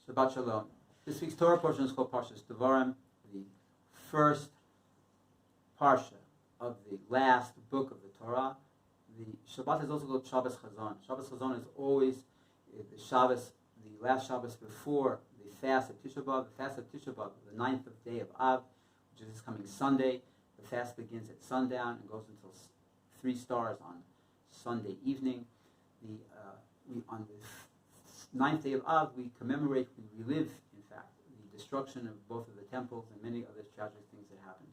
Shabbat Shalom. This week's Torah portion is called Parshas Devarim, the first parsha of the last book of the Torah. The Shabbat is also called Shabbos Chazon. Shabbos Chazon is always the Shabbos, the last Shabbos before the fast of Tisha B'Av. The fast of Tisha B'Av, the 9th day of Av, which is this coming Sunday. The fast begins at sundown and goes until 3 stars on Sunday evening. On the 9th day of Av, we commemorate, we relive, in fact, the destruction of both of the temples and many other tragic things that happened.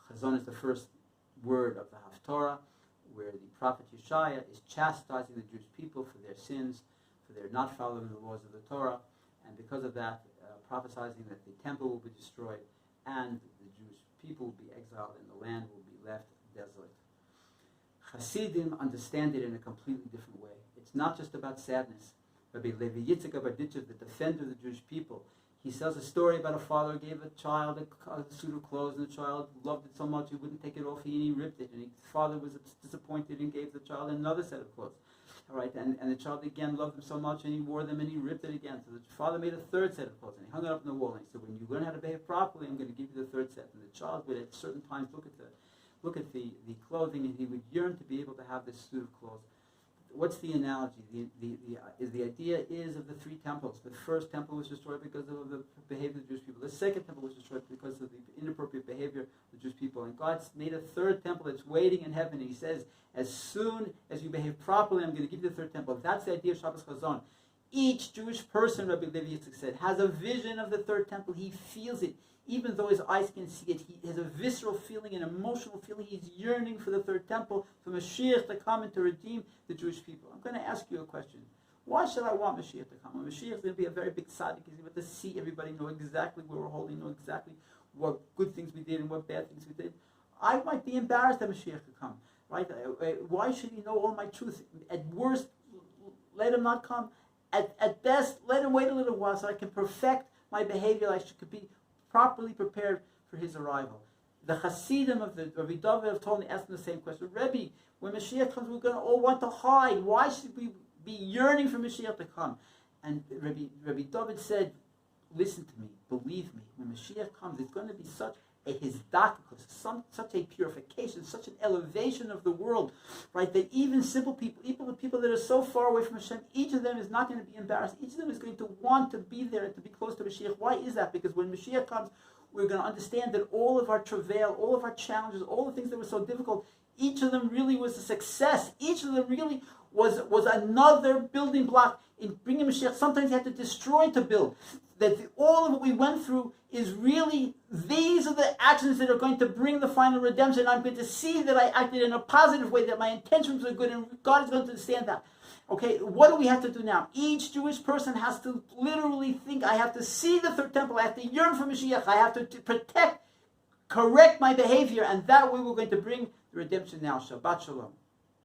Chazon is the first word of the Haftorah, where the prophet Yeshaya is chastising the Jewish people for their sins, for their not following the laws of the Torah, and because of that, prophesizing that the temple will be destroyed and the Jewish people will be exiled and the land will be left desolate. Hasidim understand it in a completely different way. It's not just about sadness. Rabbi Yitzchak Berditchev, the defender of the Jewish people, he tells a story about a father who gave a child a suit of clothes, and the child loved it so much he wouldn't take it off, and he ripped it, and his father was disappointed and gave the child another set of clothes. All right, and the child again loved them so much, and he wore them, and he ripped it again. So the father made a third set of clothes, and he hung it up on the wall, and he said, when you learn how to behave properly, I'm going to give you the third set. And the child would at certain times look at the clothing, and he would yearn to be able to have this suit of clothes. What's the analogy? The idea is of the 3 temples. The first temple was destroyed because of the behavior of the Jewish people. The second temple was destroyed because of the inappropriate behavior of the Jewish people. And God's made a third temple that's waiting in heaven. And he says, as soon as you behave properly, I'm going to give you the third temple. That's the idea of Shabbos Chazon. Each Jewish person, Rabbi Yitzchak said, has a vision of the third temple. He feels it. Even though his eyes can see it, he has a visceral feeling, an emotional feeling. He's yearning for the third temple, for Mashiach to come and to redeem the Jewish people. I'm going to ask you a question. Why should I want Mashiach to come? Mashiach is going to be a very big tzaddik. He's going to see everybody, know exactly where we're holding, know exactly what good things we did and what bad things we did. I might be embarrassed that Mashiach could come. Right? Why should he know all my truth? At worst, let him not come. At best, let him wait a little while so I can perfect my behavior. I should be properly prepared for his arrival. The Hasidim of the Rabbi David have told me, asked him the same question. Rebbe, when Mashiach comes, we're going to all want to hide. Why should we be yearning for Mashiach to come? And Rabbi David said, listen to me, believe me. When Mashiach comes, it's going to be such a hizdakkus, such a purification, such an elevation of the world, right? That even simple people that are so far away from Hashem, each of them is not going to be embarrassed. Each of them is going to want to be there and to be close to Mashiach. Why is that? Because when Mashiach comes, we're going to understand that all of our travail, all of our challenges, all the things that were so difficult, each of them really was a success. Each of them really was another building block in bringing Mashiach. Sometimes you had to destroy to build. All of what we went through is really, these are the actions that are going to bring the final redemption. I'm going to see that I acted in a positive way, that my intentions were good, and God is going to understand that. Okay, what do we have to do now? Each Jewish person has to literally think, I have to see the third temple, I have to yearn for Mashiach, I have to protect, correct my behavior, and that way we're going to bring the redemption now. Shabbat Shalom.